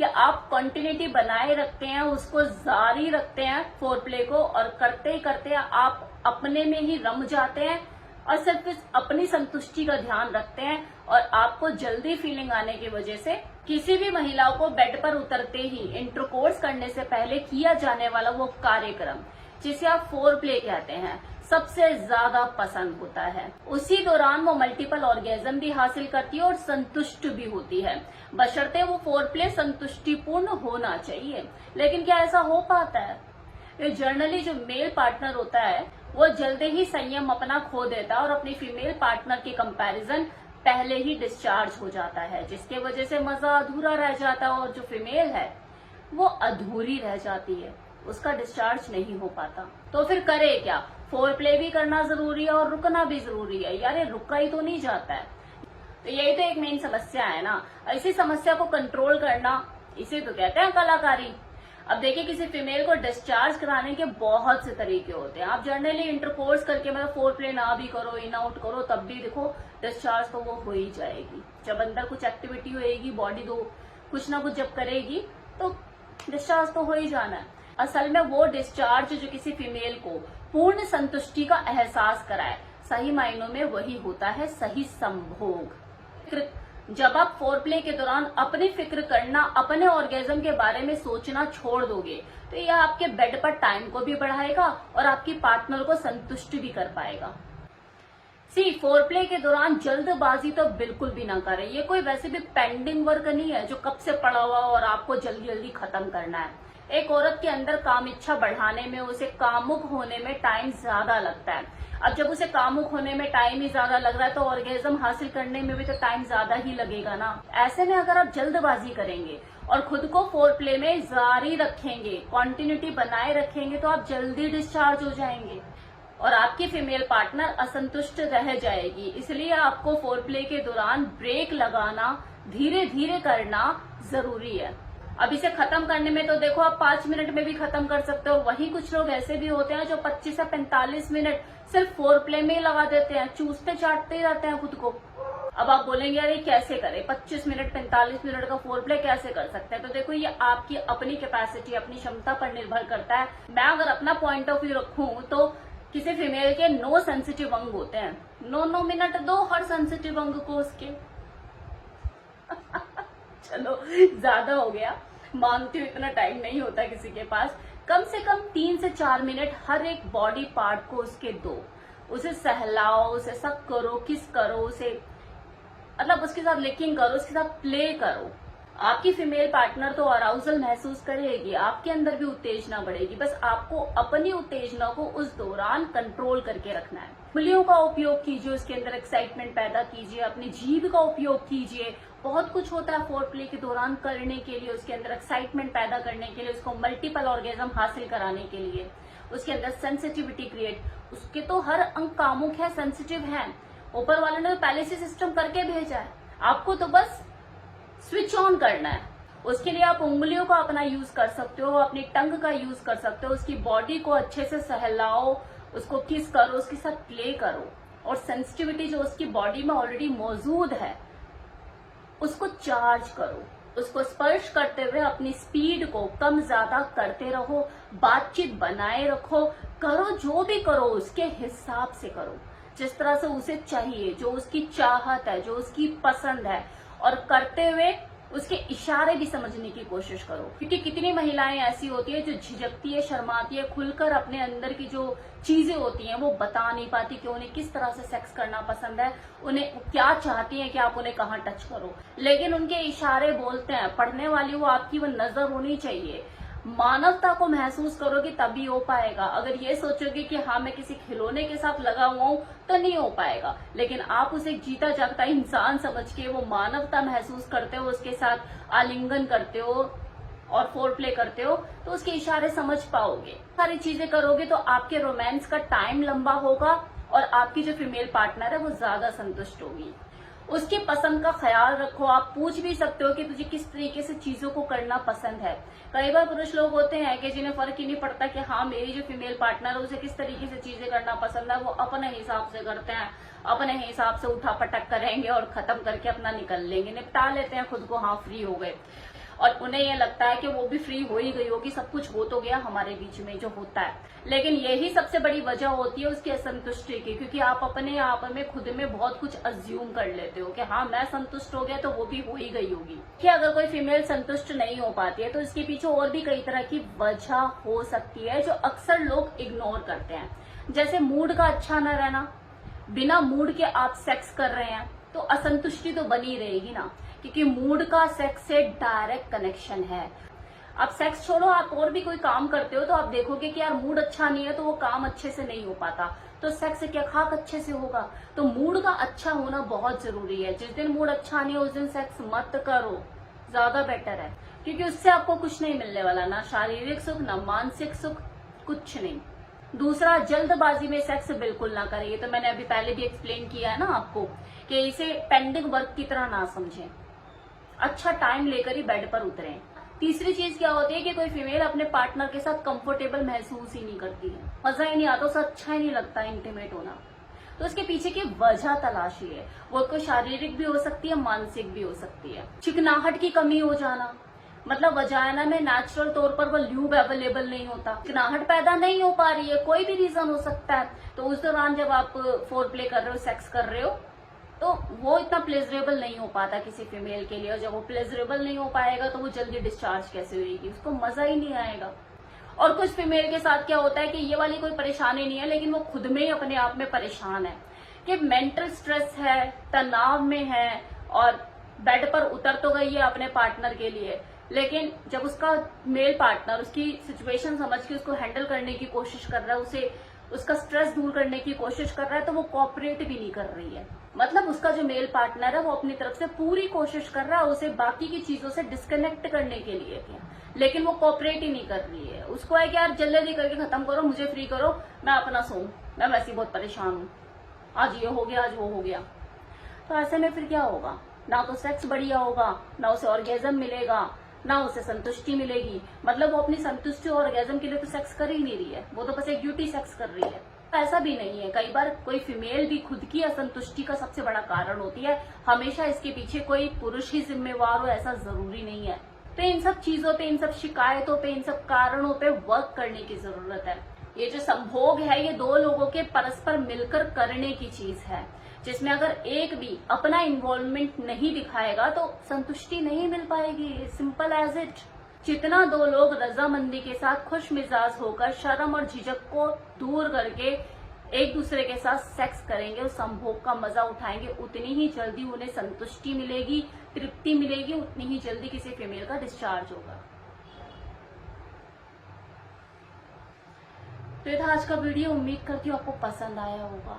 कि आप कंटिन्यूटी बनाए रखते हैं, उसको जारी रखते हैं फोर प्ले को, और करते ही करते आप अपने में ही रम जाते हैं और सिर्फ इस अपनी संतुष्टि का ध्यान रखते हैं, और आपको जल्दी फीलिंग आने की वजह से किसी भी महिला को बेड पर उतरते ही इंटरकोर्स करने से पहले किया जाने वाला वो कार्यक्रम जिसे आप फोर प्ले कहते हैं सबसे ज्यादा पसंद होता है। उसी दौरान वो मल्टीपल ऑर्गेजम भी हासिल करती है और संतुष्ट भी होती है, बशर्ते वो फोर प्ले संतुष्टिपूर्ण होना चाहिए। लेकिन क्या ऐसा हो पाता है? ये जनरली जो मेल पार्टनर होता है वो जल्दी ही संयम अपना खो देता है और अपनी फीमेल पार्टनर के कंपैरिजन पहले ही डिस्चार्ज हो जाता है, जिसके वजह से मजा अधूरा रह जाता है और जो फीमेल है वो अधूरी रह जाती है, उसका डिस्चार्ज नहीं हो पाता। तो फिर करे क्या? फोर प्ले भी करना जरूरी है और रुकना भी जरूरी है। यार ये रुका ही तो नहीं जाता है। तो यही तो एक मेन समस्या है ना। ऐसी समस्या को कंट्रोल करना, इसे तो कहते हैं कलाकारी। अब देखिए, किसी फीमेल को डिस्चार्ज कराने के बहुत से तरीके होते हैं। आप जनरली इंटरकोर्स करके मतलब फोर प्ले ना भी करो, इन आउट करो, तब भी देखो डिस्चार्ज तो वो हो ही जाएगी। जब अंदर कुछ एक्टिविटी होएगी, बॉडी दो कुछ ना कुछ जब करेगी तो डिस्चार्ज तो हो ही जाना है। असल में वो डिस्चार्ज जो किसी फीमेल को पूर्ण संतुष्टि का एहसास कराए, सही मायनों में वही होता है सही संभोग। जब आप फोर प्ले के दौरान अपनी फिक्र करना, अपने ऑर्गेजम के बारे में सोचना छोड़ दोगे, तो यह आपके बेड पर टाइम को भी बढ़ाएगा और आपकी पार्टनर को संतुष्ट भी कर पाएगा। फोर प्ले के दौरान जल्दबाजी तो बिल्कुल भी ना करें। ये कोई वैसे भी पेंडिंग वर्क नहीं है जो कब से पड़ा हुआ और आपको जल्दी जल्दी खत्म करना है। एक औरत के अंदर काम इच्छा बढ़ाने में, उसे कामुक होने में टाइम ज्यादा लगता है। अब जब उसे कामुक होने में टाइम ही ज्यादा लग रहा है तो ऑर्गेजम हासिल करने में भी तो टाइम ज्यादा ही लगेगा ना। ऐसे में अगर आप जल्दबाजी करेंगे और खुद को फोर प्ले में जारी रखेंगे, कंटिन्यूटी बनाए रखेंगे, तो आप जल्दी डिस्चार्ज हो जाएंगे और आपकी फीमेल पार्टनर असंतुष्ट रह जाएगी। इसलिए आपको फोर प्ले के दौरान ब्रेक लगाना, धीरे धीरे करना जरूरी है। अब इसे खत्म करने में तो देखो आप 5 मिनट में भी खत्म कर सकते हो। वहीं कुछ लोग ऐसे भी होते हैं जो 25 से 45 मिनट सिर्फ फोर प्ले में ही लगा देते हैं, चूसते चाटते ही रहते हैं खुद को। अब आप बोलेंगे यार ये कैसे करें, 25 मिनट 45 मिनट का फोर प्ले कैसे कर सकते हैं? तो देखो ये आपकी अपनी कैपेसिटी, अपनी क्षमता पर निर्भर करता है। मैं अगर अपना पॉइंट ऑफ व्यू रखूं तो किसी फीमेल के 9 सेंसिटिव अंग होते हैं, 9 मिनट दो हर सेंसिटिव अंग को उसके। चलो ज्यादा हो गया, मानती हूँ इतना टाइम नहीं होता किसी के पास। कम से कम 3 से 4 मिनट हर एक बॉडी पार्ट को उसके दो, उसे सहलाओ, उसे सक करो, किस करो, उसे मतलब उसके साथ लिकिंग करो, उसके साथ प्ले करो। आपकी फीमेल पार्टनर तो अराउजल महसूस करेगी, आपके अंदर भी उत्तेजना बढ़ेगी। बस आपको अपनी उत्तेजना को उस दौरान कंट्रोल करके रखना है। उंगलियों का उपयोग कीजिए, उसके अंदर एक्साइटमेंट पैदा कीजिए, अपनी जीभ का उपयोग कीजिए। बहुत कुछ होता है फोर प्ले के दौरान करने के लिए, उसके अंदर एक्साइटमेंट पैदा करने के लिए, उसको मल्टीपल ऑर्गेजम हासिल कराने के लिए, उसके अंदर सेंसिटिविटी क्रिएट। उसके तो हर अंग कामुक है, सेंसिटिव है। ऊपर वाले ने तो पहले से सिस्टम करके भेजा है, आपको तो बस स्विच ऑन करना है। उसके लिए आप उंगलियों का अपना यूज कर सकते हो, अपनी टंग का यूज कर सकते हो। उसकी बॉडी को अच्छे से सहलाओ, उसको किस करो, उसके साथ प्ले करो, और सेंसिटिविटी जो उसकी बॉडी में ऑलरेडी मौजूद है उसको चार्ज करो। उसको स्पर्श करते हुए अपनी स्पीड को कम ज्यादा करते रहो, बातचीत बनाए रखो। करो जो भी करो उसके हिसाब से करो, जिस तरह से उसे चाहिए, जो उसकी चाहत है, जो उसकी पसंद है, और करते हुए उसके इशारे भी समझने की कोशिश करो। क्योंकि कितनी महिलाएं ऐसी होती है जो झिझकती है, शर्माती है, खुलकर अपने अंदर की जो चीजें होती हैं वो बता नहीं पाती कि उन्हें किस तरह से सेक्स करना पसंद है, उन्हें क्या चाहती हैं कि आप उन्हें कहाँ टच करो। लेकिन उनके इशारे बोलते हैं, पढ़ने वाली वो आपकी वो नजर होनी चाहिए। मानवता को महसूस करोगे तभी हो पाएगा। अगर ये सोचोगे कि हाँ मैं किसी खिलौने के साथ लगा हुआ हूं तो नहीं हो पाएगा। लेकिन आप उसे जीता जागता इंसान समझ के वो मानवता महसूस करते हो, उसके साथ आलिंगन करते हो और फोर प्ले करते हो, तो उसके इशारे समझ पाओगे। सारी चीजें करोगे तो आपके रोमांस का टाइम लंबा होगा और आपकी जो फीमेल पार्टनर है वो ज्यादा संतुष्ट होगी। उसकी पसंद का ख्याल रखो। आप पूछ भी सकते हो कि तुझे किस तरीके से चीजों को करना पसंद है। कई बार पुरुष लोग होते हैं कि जिन्हें फर्क ही नहीं पड़ता कि हाँ मेरी जो फीमेल पार्टनर है उसे किस तरीके से चीजें करना पसंद है, वो अपने हिसाब से करते हैं, अपने हिसाब से उठा पटक करेंगे और खत्म करके अपना निकल लेंगे, निपटा लेते हैं खुद को, हाँ फ्री हो गए। और उन्हें ये लगता है कि वो भी फ्री हो ही गई होगी, सब कुछ हो तो गया हमारे बीच में जो होता है। लेकिन यही सबसे बड़ी वजह होती है उसकी असंतुष्टि की, क्योंकि आप अपने आप में खुद में बहुत कुछ अज्यूम कर लेते हो कि हाँ मैं संतुष्ट हो गया तो वो भी हो ही गई होगी। कि अगर कोई फीमेल संतुष्ट नहीं हो पाती है तो इसके पीछे और भी कई तरह की वजह हो सकती है जो अक्सर लोग इग्नोर करते हैं। जैसे मूड का अच्छा न रहना, बिना मूड के आप सेक्स कर रहे हैं तो असंतुष्टि तो बनी रहेगी ना, क्योंकि मूड का सेक्स से डायरेक्ट कनेक्शन है। अब सेक्स छोड़ो, आप और भी कोई काम करते हो तो आप देखोगे कि यार मूड अच्छा नहीं है तो वो काम अच्छे से नहीं हो पाता, तो सेक्स क्या खाक अच्छे से होगा। तो मूड का अच्छा होना बहुत जरूरी है। जिस दिन मूड अच्छा नहीं है उस दिन सेक्स मत करो, ज्यादा बेटर है, क्योंकि उससे आपको कुछ नहीं मिलने वाला, ना शारीरिक सुख ना मानसिक सुख, कुछ नहीं। दूसरा, जल्दबाजी में सेक्स बिल्कुल ना करें। ये तो मैंने अभी पहले भी एक्सप्लेन किया है ना आपको कि इसे पेंडिंग वर्क की तरह ना समझें, अच्छा टाइम लेकर ही बेड पर उतरें। तीसरी चीज क्या होती है कि कोई फीमेल अपने पार्टनर के साथ कंफर्टेबल महसूस ही नहीं करती है, मजा ही नहीं आता, उसे अच्छा ही नहीं लगता इंटीमेट होना। तो उसके पीछे की वजह तलाशी है, वो कोई शारीरिक भी हो सकती है, मानसिक भी हो सकती है। चिकनाहट की कमी हो जाना, मतलब वजाइना में नेचुरल तौर पर वो ल्यूब अवेलेबल नहीं होता, चिकनाहट पैदा नहीं हो पा रही है, कोई भी रीजन हो सकता है। तो उस दौरान जब आप फोर प्ले कर रहे हो, सेक्स कर रहे हो, तो वो इतना प्लेजरेबल नहीं हो पाता किसी फीमेल के लिए, और जब वो प्लेजरेबल नहीं हो पाएगा तो वो जल्दी डिस्चार्ज कैसे होगी, उसको मजा ही नहीं आएगा। और कुछ फीमेल के साथ क्या होता है कि ये वाली कोई परेशानी नहीं है, लेकिन वो खुद में ही अपने आप में परेशान है कि मेंटल स्ट्रेस है, तनाव में है, और बेड पर उतर तो गई है अपने पार्टनर के लिए, लेकिन जब उसका मेल पार्टनर उसकी सिचुएशन समझ के उसको हैंडल करने की कोशिश कर रहा है, उसे उसका स्ट्रेस दूर करने की कोशिश कर रहा है, तो वो कोऑपरेट भी नहीं कर रही है। मतलब उसका जो मेल पार्टनर है वो अपनी तरफ से पूरी कोशिश कर रहा है उसे बाकी की चीजों से डिस्कनेक्ट करने के लिए, लेकिन वो कोऑपरेट ही नहीं कर रही है। उसको है कि यार जल्दी करके खत्म करो, मुझे फ्री करो, मैं अपना सोऊं, मैं वैसे ही बहुत परेशान हूँ, आज ये हो गया, आज वो हो गया। तो ऐसे में फिर क्या होगा, ना तो सेक्स बढ़िया होगा, ना उसे ऑर्गेजम मिलेगा, ना उसे संतुष्टि मिलेगी। मतलब वो अपनी संतुष्टि और ऑर्गेजम के लिए तो सेक्स कर ही नहीं रही है, वो तो बस एक ड्यूटी सेक्स कर रही है। ऐसा भी नहीं है, कई बार कोई फीमेल भी खुद की असंतुष्टि का सबसे बड़ा कारण होती है। हमेशा इसके पीछे कोई पुरुष ही जिम्मेवार हो ऐसा जरूरी नहीं है। तो इन सब चीजों पे, इन सब शिकायतों पे, इन सब कारणों पे वर्क करने की जरूरत है। ये जो संभोग है ये दो लोगों के परस्पर मिलकर करने की चीज है, जिसमें अगर एक भी अपना इन्वॉल्वमेंट नहीं दिखाएगा तो संतुष्टि नहीं मिल पाएगी। Simple as it. जितना दो लोग रजामंदी के साथ खुश मिजाज होकर शर्म और झिझक को दूर करके एक दूसरे के साथ सेक्स करेंगे, उस संभोग का मजा उठाएंगे, उतनी ही जल्दी उन्हें संतुष्टि मिलेगी, तृप्ति मिलेगी, उतनी ही जल्दी किसी फीमेल का डिस्चार्ज होगा। तो ये था आज का वीडियो। उम्मीद करती हूँ आपको पसंद आया होगा।